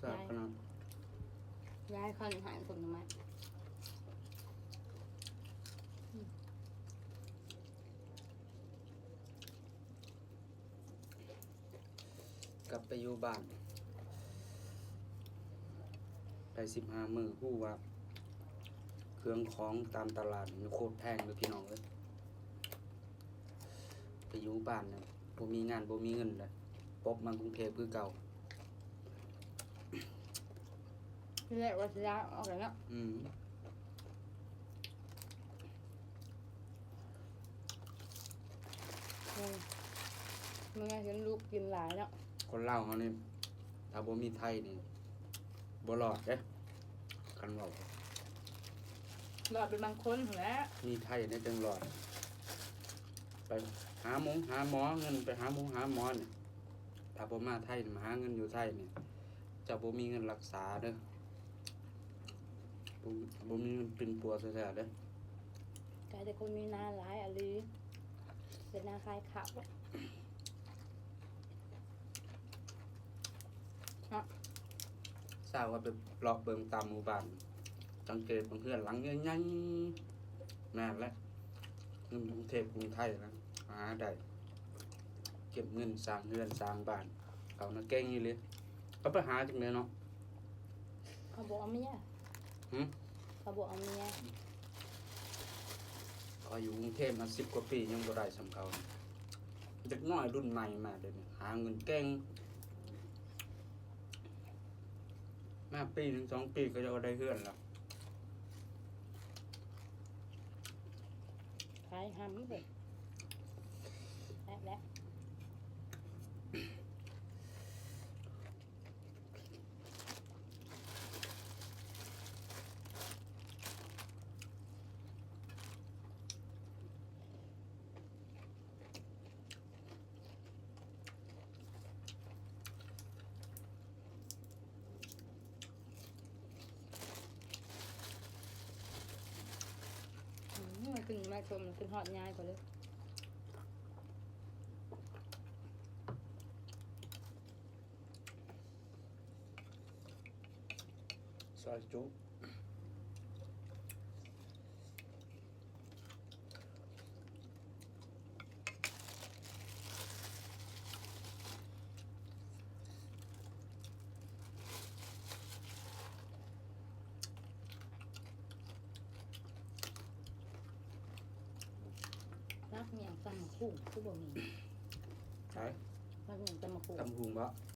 แซ่บขนาด ย้ายข้าวหารคนมา กลับไปอยู่บ้านไป15 มื้อฮู้ว่าเครื่องของตามตลาดมันโคตรแพงเลยพี่น้องเอ้ยไปอยู่บ้านเนี่ยบ่มีงานบ่มีเงินเลยปบมากรุงเทพคือเก่า ที่แรกว่าจะย้ายออกแล้วเนาะ มึงไงเห็นลูกกินหลายเนาะ คนลาวเขานี่ถ้าบ่มีไทยนี่บ่รอดเด้คันเว้า หลอดเป็นบางคนถูกแล้ว มีไทยในจังหลอดไปหาหมอเงินไปหาหมอนี่ถ้าบ่มาไทยนี่มาหาเงินอยู่ไทยนี่เจะบ่มีเงินรักษาเด้อบ่มีเงินเป็นปัวแท้ๆเด้อก ลายเป็นคนมีนาหลายอะลีเป็นนาคายขาวอะ ทราบว่าไปเลาะเบิ่งตามหมู่บ้านสังเกตบางเฮือนหลังใหญ่ๆนั่นแหละเงินกรุงเทพกรุงไทยนะหาได้เก็บเงินสร้างเฮือนสร้างบ้านเขาน่ะเก่งอยู่เลยก็ไปหาจังได๋เนาะ เขาบอกเอาเมีย หึ เขาบอกเอาเมีย ก็อยู่กรุงเทพมา10 กว่าปียังบ่ได้สำเขาเด็กน้อยรุ่นใหม่มาเดี๋ยวนี้หาเงินเก่งมาปีหนึ่ง2 ปีก็จะได้เฮือนแล้ว ขายห้ำเลยและมันขึ้นมาชมมันขึ้นหอดง่ายกว่าเลย ซอยจุรักเมียงตำมะคุ้งคือบ่มี ใช่ รักเมียงตำมะคุ้ง ตำหุงบ่